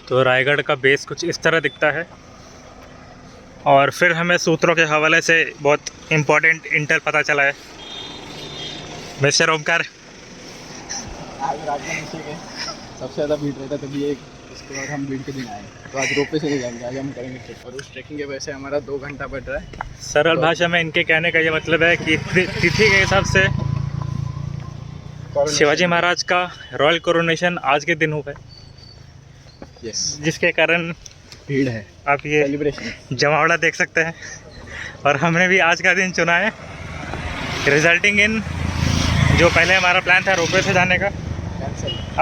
तो रायगढ़ का बेस कुछ इस तरह दिखता है। और फिर हमें सूत्रों के हवाले से बहुत इम्पोर्टेंट इंटर पता चला है। मिस्टर ओमकार, आज रात में नीचे गए, सबसे ज़्यादा भीड़ रहता तभी एक, उसके बाद हम भीड़ के दिन आए। तो आज रोपवे से नहीं जाएंगे, आज हम करेंगे ट्रेक। और उस ट्रैकिंग की वजह से हमारा 2 घंटा बढ़ रहा है। सरल भाषा में इनके कहने का ये मतलब है कि तिथि के हिसाब से शिवाजी महाराज का रॉयल कोरोनेशन आज के दिन हुआ है, जिसके कारण भीड़ है। आप ये सेलिब्रेशन जमावड़ा देख सकते हैं। और हमने भी आज का दिन चुना है, रिजल्टिंग इन जो पहले हमारा प्लान था रोपवे से जाने का,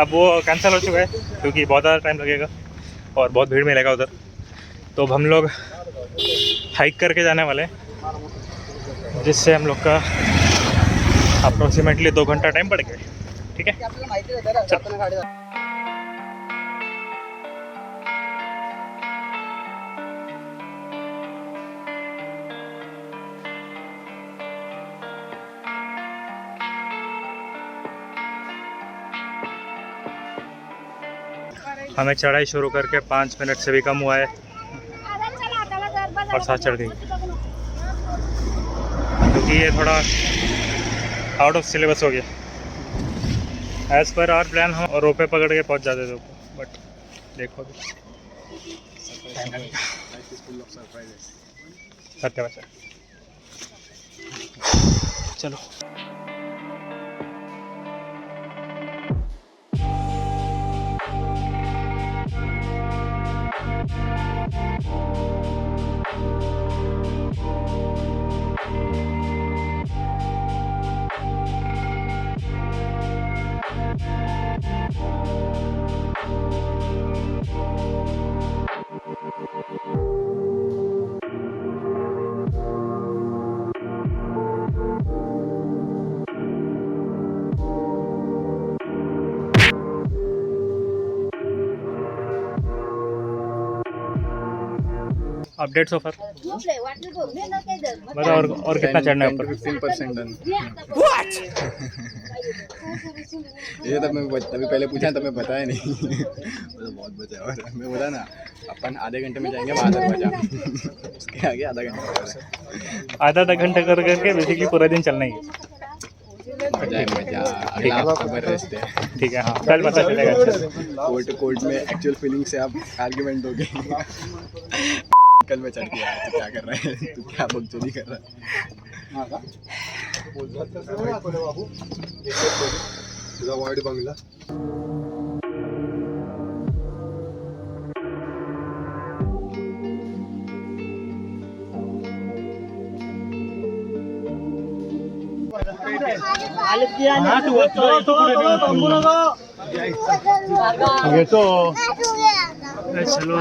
अब वो कैंसिल हो चुका है क्योंकि बहुत ज़्यादा टाइम लगेगा और बहुत भीड़ मिलेगा उधर। तो अब हम लोग हाइक करके जाने वाले हैं, जिससे हम लोग का अप्रोक्सीमेटली 2 घंटा टाइम बढ़ गया। ठीक है, हमें चढ़ाई शुरू करके 5 मिनट से भी कम हुआ है और सांस चढ़ गई, क्योंकि ये थोड़ा आउट ऑफ सिलेबस हो गया। एज़ पर आवर प्लान हम रोपे पकड़ के पहुंच जाते थे, बट देखो सत्य बचा। चलो अपडेट सो फार मतलब और कितना चढ़ना है ऊपर? 15% डन। ये तब मैं तभी पहले पूछा तब मैं बताया नहीं। तो बहुत बचा और मैं बोला ना अपन आधे घंटे में जाएंगे, वहाँ तक बचा। उसके आगे आधा घंटा कर करके बेसिकली पूरा दिन चलना ही है। मजा अगला हफ्ते रेस्ट है। ठीक है, हाँ कल पता चलेगा। कोर्ट में एक्चुअल फीलिंग से आप आर्ग्यूमेंट हो गए। कल मैं चढ़ के आया, तू क्या कर रहा है, तू क्या बकचोदी कर रहा है। वाइड बंगला ये तो चलो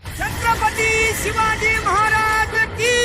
छत्रपति शिवाजी महाराज की।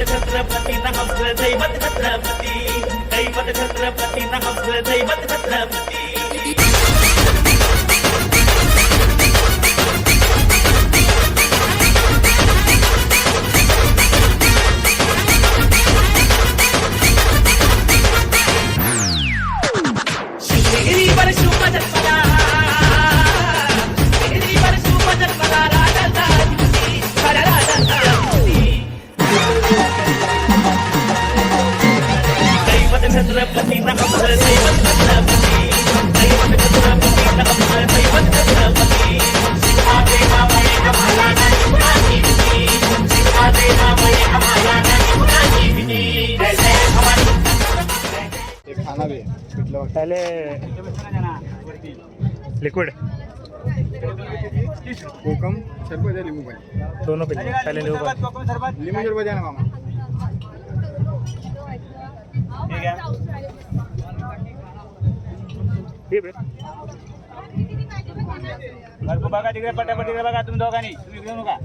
छत्रपति नमस्ते दैवत छत्रपति, दैवत छत्रपति नमस्ते दैवत छत्रपति। पहले लिक्विड कोकम शरबत है नींबू पानी दोनों पी लेंगे, पहले नींबू पानी। नींबू शरबत है ना मामा ठीक है घरको बघा तिकडे पटापट तिकडे बघा तुम्ही दोघांनी तुम्ही घेऊ नका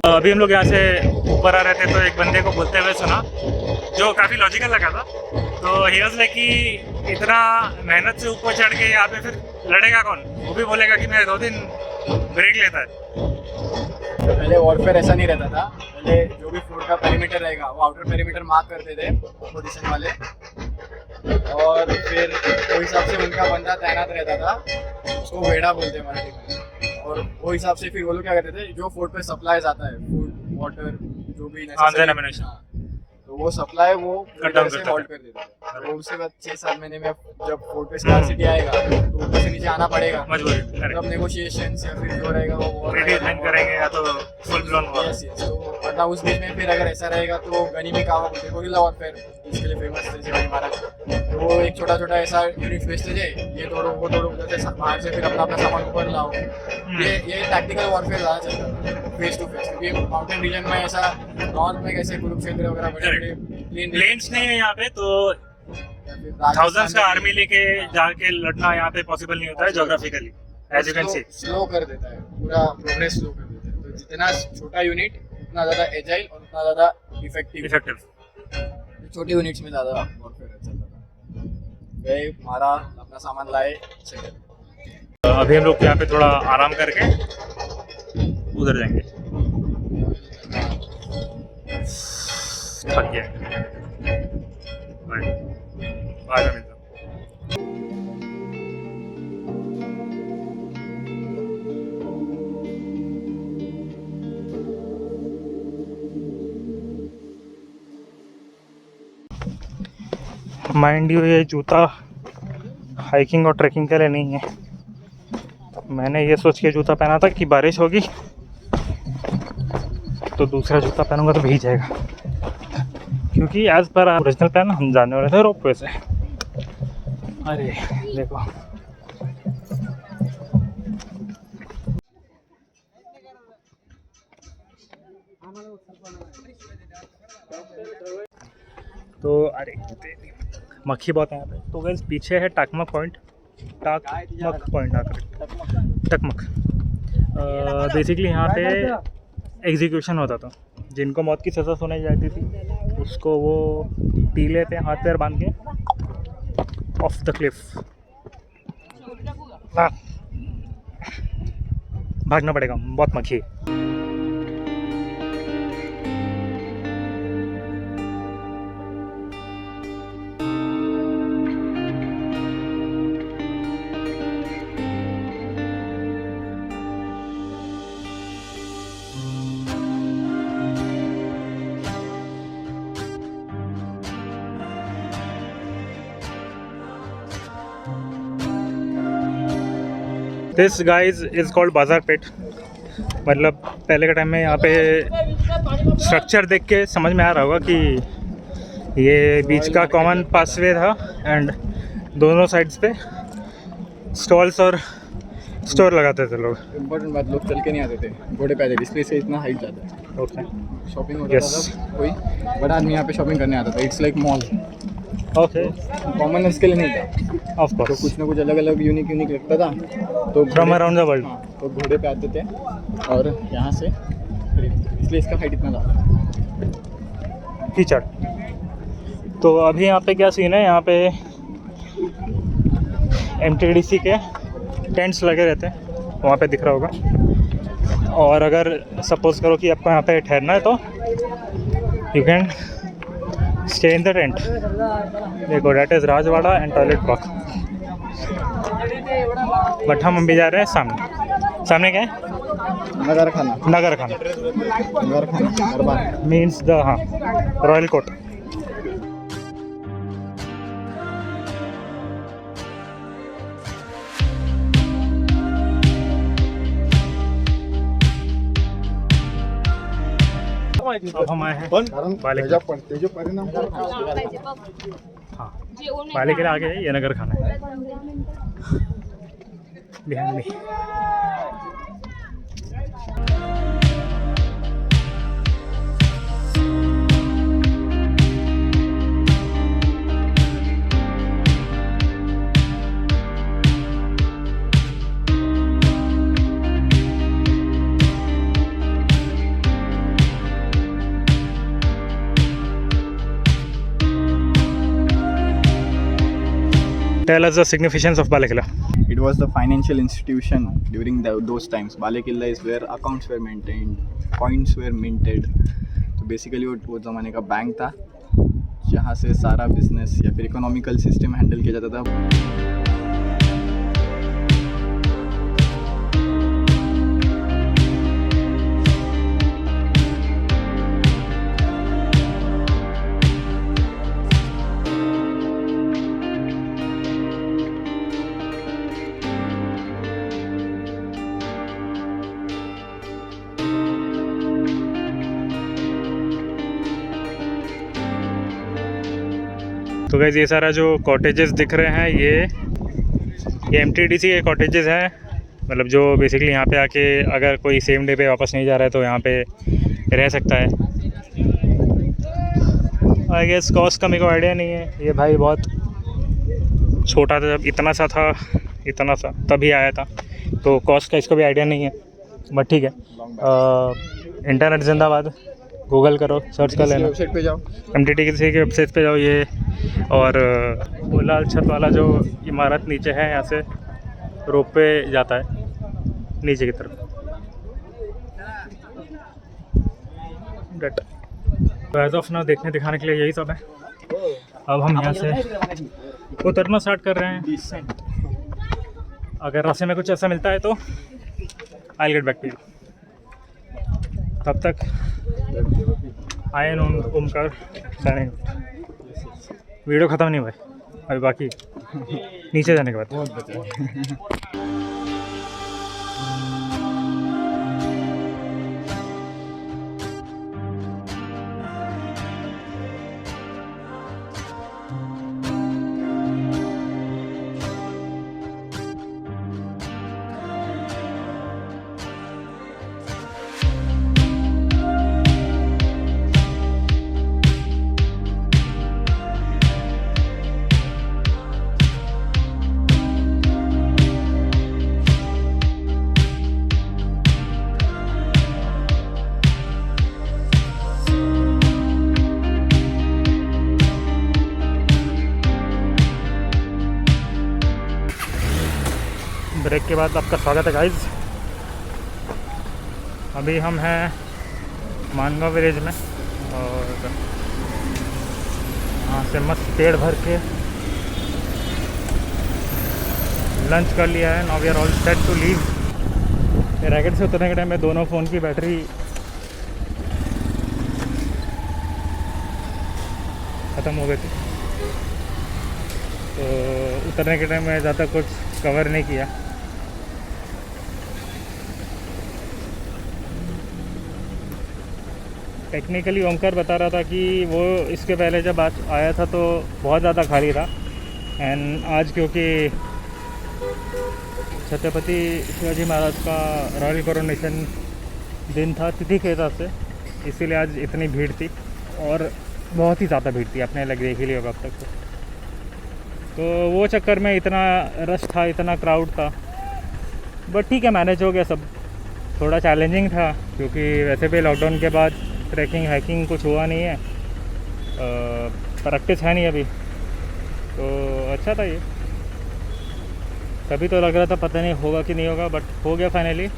अभी हम लोग यहाँ से ऊपर आ रहे थे तो एक बंदे को बोलते हुए सुना जो काफ़ी लॉजिकल लगा था। तो ही वाज लाइक कि इतना मेहनत से ऊपर चढ़ के यहाँ पे फिर लड़ेगा कौन? वो भी बोलेगा कि मैं 2 दिन ब्रेक लेता है। पहले वॉरफेयर ऐसा नहीं रहता था। पहले जो भी फ्लोर का पेरीमीटर रहेगा वो आउटर पेरीमीटर मार्क करते थे पोजीशन वाले, और फिर वो हिसाब से उनका बंदा तैनात रहता था, उसको वेड़ा बोलते हैं मराठी में। और वो हिसाब से फिर वो लोग क्या करते थे, जो फोर्ट पे सप्लाईज आता है, फूड वाटर जो भी Arms and ammunition। तो वो सप्लाई वो Cut down से करते हॉल्ट कर देते थे। तो उसके बाद 6-7 महीने में जब फोर्ट पे स्कार्सिटी आएगा तो ऊपर से नीचे आना पड़ेगा, मजबूरी तब नेगोशिएशन या फिर जो रहेगा वो रिडिजाइन करेंगे या तो full blown war. Yes yes. तो वरना उस बीच में फिर अगर ऐसा रहेगा तो गनी में कावा बोलते गोरिल्ला वॉरफेयर, इसके लिए फेमस थे शिवाजी महाराज। तो वो एक छोटा छोटा ऐसा यूनिट भेजते थे, ये तोड़ो वो तोड़ो, जैसे बाहर से फिर अपना अपना सामान ऊपर लाओ। ये टैक्टिकल वॉरफेयर ज़्यादा चलता था फेस टू फेस, क्योंकि माउंटेन रीजन में ऐसा नॉर्थ में कैसे कुरुक्षेत्र वगैरह बड़े बड़े प्लेन्स नहीं है यहाँ पे, तो थाउजेंड्स का आर्मी लेके जाके लड़ना यहाँ पे पॉसिबल नहीं होता है geographically, as you can see. Slow कर देता है, पूरा प्रोग्रेस स्लो कर देता है। तो जितना छोटा यूनिट उतना ज़्यादा एजाइल और उतना ज़्यादा इफेक्टिव। छोटे यूनिट्स में ज़्यादा वॉरफेयर चलता था। गए मारा, अपना सामान लाए, सेटल। अभी हम लोग यहाँ पे थोड़ा आराम करके उधर जाएंगे, थक गया। बाद में मिलता हूँ। माइंड यू ये जूता हाइकिंग और ट्रैकिंग के लिए नहीं है। मैंने ये सोच के जूता पहना था कि बारिश होगी तो दूसरा जूता पहनूंगा तो भीग जाएगा, क्योंकि एज पर ओरिजिनल प्लान हम जाने वाले थे रोपवे से। अरे देखो तो अरे मक्खी बहुत है यहाँ पे। तो गाइस पीछे है टाकमक पॉइंट, टाकमक पॉइंट टकमक। बेसिकली यहाँ पे एग्जीक्यूशन होता था, जिनको मौत की सज़ा सुनाई जाती थी उसको वो पी लेते हैं हाथ पैर बांध के ऑफ द क्लिफ। भागना पड़ेगा, बहुत मक्खी। दिस गाइज इज़ कॉल्ड बाजार पेट। मतलब पहले के टाइम में यहाँ पे स्ट्रक्चर देख के समझ में आ रहा होगा कि ये बीच का कॉमन पासवे था एंड दोनों साइड्स पे स्टॉल्स और स्टोर लगाते थे लोग। इम्पोर्टेंट बात, लोग चल के नहीं आते थे, घोड़े पे आते थे, इसलिए से इतना हाइट जाता है। ओके शॉपिंग होता था, कोई बड़ा आदमी यहाँ पे शॉपिंग करने आता था। It's like mall. Okay, common इसके लिए नहीं था, ऑफ तो कोर्स, कुछ ना कुछ अलग अलग यूनिक लगता था, तो फ्रॉम अराउंड द वर्ल्ड। हाँ, तो घोड़े पे आते थे और यहाँ से खरीदते, इसलिए इसका हाइट इतना ज़्यादा है। कीचड़। तो अभी यहाँ पे क्या सीन है, यहाँ पे MTDC के टेंट्स लगे रहते हैं, वहाँ पे दिख रहा होगा। और अगर सपोज करो कि आपको यहाँ पे ठहरना है तो you can stay in the tent. देखो, that is Rajwada and toilet block. But हम अभी जा रहे हैं सामने। सामने क्या है? नगर खाना, नगर खाना नगर खाना दरबार। मीन्स द, हाँ, रॉयल कोर्ट। अब हम आए हैं बालेकिल्ला। पण ते जो परिणाम हाँ, बालेकिल्ला आगे ये नगर खाना है। ध्यान में tell us the significance of Balekilla. It was the financial institution during those times. Balekilla is where accounts were maintained, coins were minted. तो बेसिकली वो ज़माने का बैंक था जहाँ से सारा बिजनेस या फिर इकोनॉमिकल सिस्टम हैंडल किया जाता था। तो गाइस, ये सारा जो कॉटेजेस दिख रहे हैं ये MTDC के कॉटेजेस हैं। मतलब जो बेसिकली यहाँ पे आके अगर कोई सेम डे पे वापस नहीं जा रहा है तो यहाँ पे रह सकता है। आई गेस कॉस्ट का मेरे को आइडिया नहीं है। ये भाई बहुत छोटा था, जब इतना सा तभी आया था, तो कॉस्ट का इसको भी आइडिया नहीं है। बट ठीक है, इंटरनेट जिंदाबाद। गूगल करो, सर्च कर लेना, वेबसाइट पे जाओ, MTDC की वेबसाइट पे जाओ। ये और वो लाल छत वाला जो इमारत नीचे है, यहाँ से रोप पे जाता है नीचे की तरफ। तो एज ऑफ नाउ देखने दिखाने के लिए यही सब है। अब हम यहाँ से उतरना स्टार्ट कर रहे हैं। अगर रास्ते में कुछ ऐसा मिलता है तो I get back to you. तब तक आयन ओमकार साइनिंग। वीडियो ख़त्म नहीं हुआ है अभी, बाकी नीचे जाने के बाद। ब्रेक के बाद आपका स्वागत है गाइस। अभी हम हैं मानगांव विलेज में और यहाँ से मस्त पेड़ भर के लंच कर लिया है। Now we are all set to leave. रैकेट से उतरने के टाइम में दोनों फ़ोन की बैटरी ख़त्म हो गई थी, तो उतरने के टाइम में ज़्यादा कुछ कवर नहीं किया। टेक्निकली ओमकार बता रहा था कि वो इसके पहले जब आया था तो बहुत ज़्यादा खाली था, एंड आज क्योंकि छत्रपति शिवाजी महाराज का रॉयल कोरोनेशन दिन था तिथि के हिसाब से, इसीलिए आज इतनी भीड़ थी और बहुत ही ज़्यादा भीड़ थी। आपने अलग देख ही लिया होगा अब तक तो। तो वो चक्कर में इतना रश था, इतना क्राउड था, बट ठीक है, मैनेज हो गया सब। थोड़ा चैलेंजिंग था क्योंकि वैसे भी लॉकडाउन के बाद ट्रैकिंग हाइकिंग कुछ हुआ नहीं है, प्रैक्टिस है नहीं अभी, तो अच्छा था ये। तभी तो लग रहा था पता नहीं होगा कि नहीं होगा, बट हो गया finally.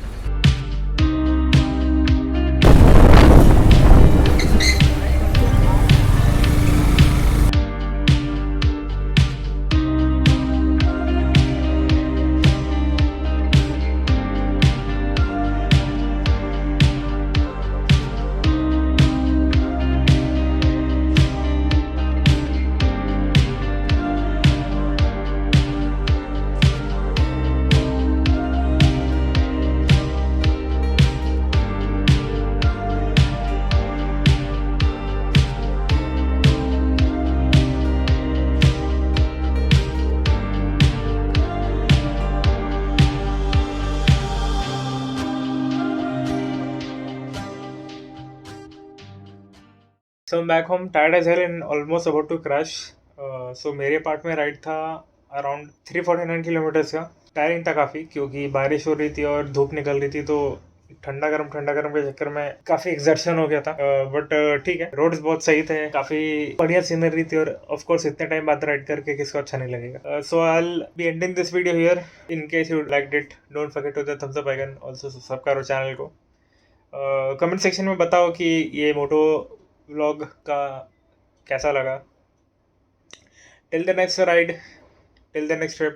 So I'm back home, tired as hell and almost about to crash. So मेरे पार्ट में राइड था अराउंड 349 किलोमीटर्स का। टायरिंग था काफ़ी क्योंकि बारिश हो रही थी और धूप निकल रही थी, तो ठंडा गर्म के चक्कर में काफ़ी एक्सर्शन हो गया था। बट ठीक है, रोड्स बहुत सही थे, काफ़ी बढ़िया सीनरी थी, और ऑफ कोर्स इतने टाइम बाद राइड करके किसको अच्छा नहीं लगेगा। So I will be ending this video here. In case you liked it, don't forget to the thumbs up icon, also subscribe करो चैनल को। कमेंट सेक्शन में बताओ कि ये मोटो व्लॉग का कैसा लगा। Till the next ride, till the next trip.